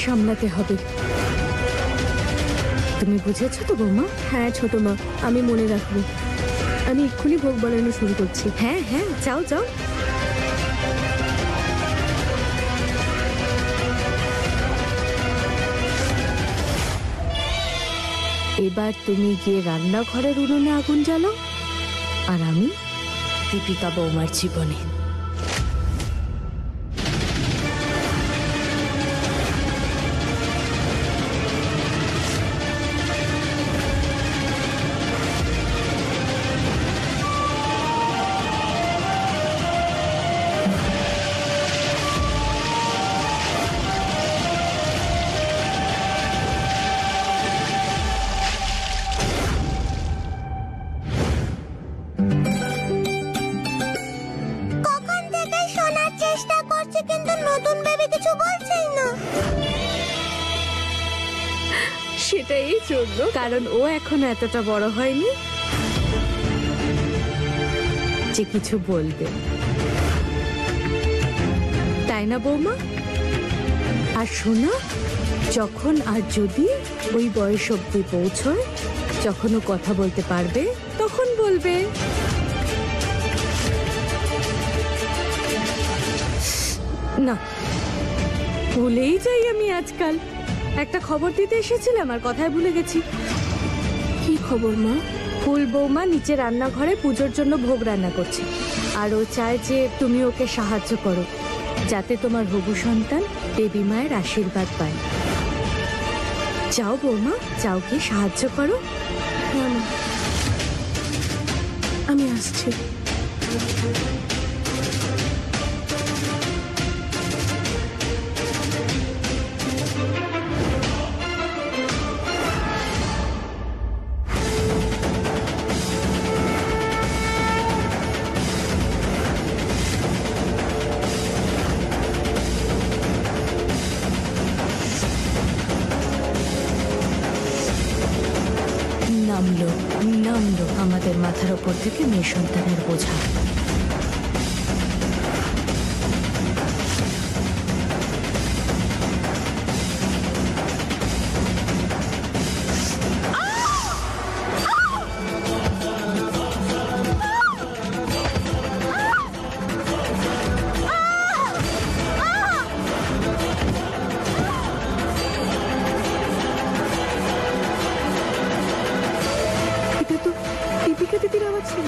সামলাতে হবে। তুমি বুঝেছো তো বৌমা? হ্যাঁ ছোট মা, আমি মনে রাখবো। আমি এক্ষুনি ভোগ বানানো শুরু করছি। হ্যাঁ হ্যাঁ, যাও যাও। এবার তুমি গিয়ে রান্নাঘরের উনুনে আগুন জ্বালো, আর আমি দীপিকা বৌমার জীবনে। সেটাই জন্য, কারণ ও এখনো এতটা বড় হয়নি যে কিছু বলবে, তাই না বৌমা? আর শোনো, যখন আর যদি ওই বয়স অব্দি পৌঁছয়, যখন ও কথা বলতে পারবে, তখন বলবে। না, ভুলেই যাই আমি আজকাল। একটা খবর দিতে এসেছিলাম আর কথায় ভুলে গেছি। কি খবর মা? ফুল বৌমা নিচে রান্নাঘরে পুজোর জন্য ভোগ রান্না করছে, আর ও চায় যে তুমি ওকে সাহায্য করো, যাতে তোমার হবু সন্তান দেবী মায়ের আশীর্বাদ পায়। যাও বৌমা, যাও, কি সাহায্য করো। হ্যাঁ মা, আমি আসছি। নামলো নামলো আমাদের মাথার ওপর থেকে মেয়ে সন্তানের বোঝা। এটা তো দীপিকা দিদির আওয়াজ ছিল।